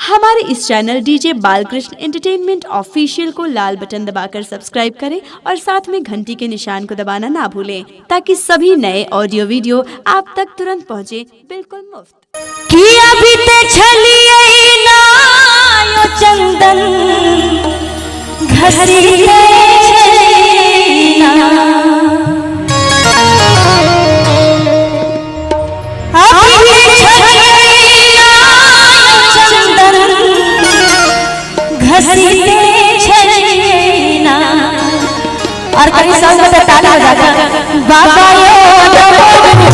हमारे इस channel DJ Balkrishna entertainment official को लाल बटन दबाकर सब्सक्राइब करें और साथ में घंटी के निशान को दबाना ना भूलें ताकि सभी नए ऑडियो वीडियो आप तक तुरंत पहुंचे बिल्कुल मुफ्त। किया बीते छलिए ना यो चंदन घसीटे ना अभी छलिए ना यो चंदन घसीटे ना और कहीं संग में ताली बजाकर बाबा यो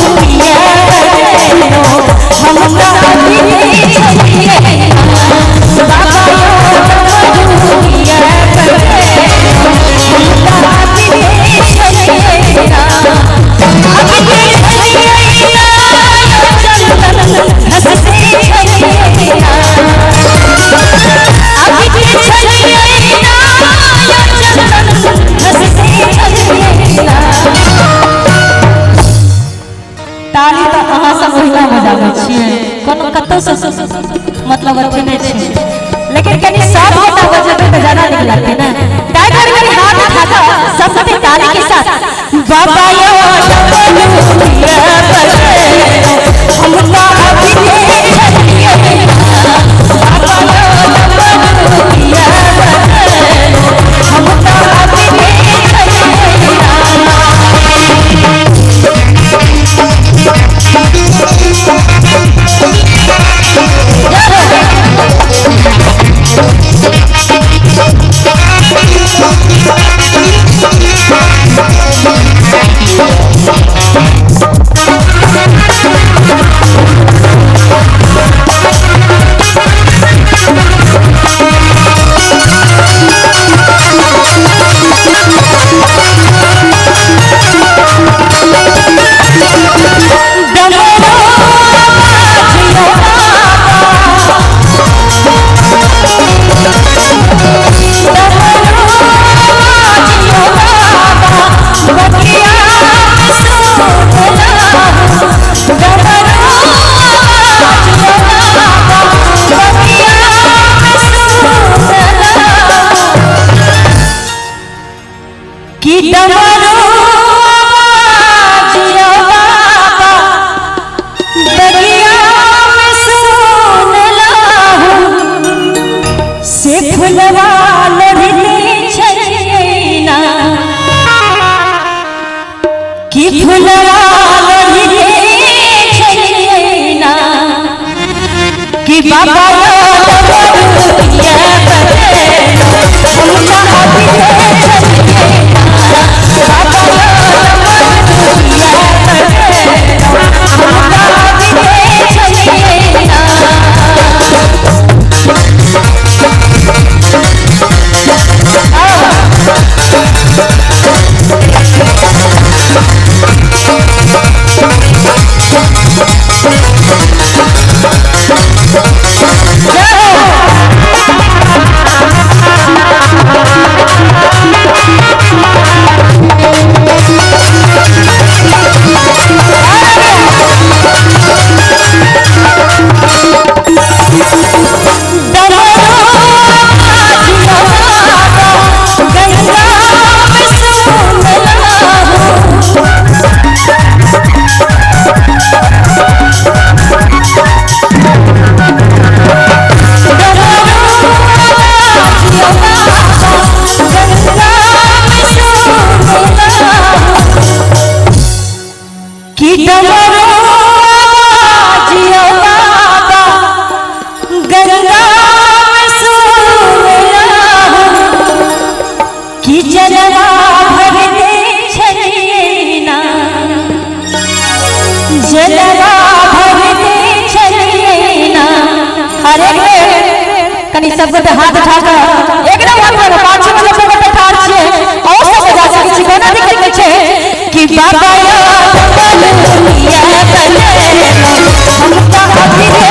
मतलब अच्छे नहीं छे लेकिन कहीं साथ होता वजह पे ज्यादा नहीं लगते ना टाइगर के हाथ उठाकर सबसे ताली के साथ बाबा यो हमका अभी सब हाथ उठाकर एकदम पांच छह मतलब पे ठाड़ छिए और सब बजा सके छी कोना दिक्कत छै कि बाबा यो हमका अभी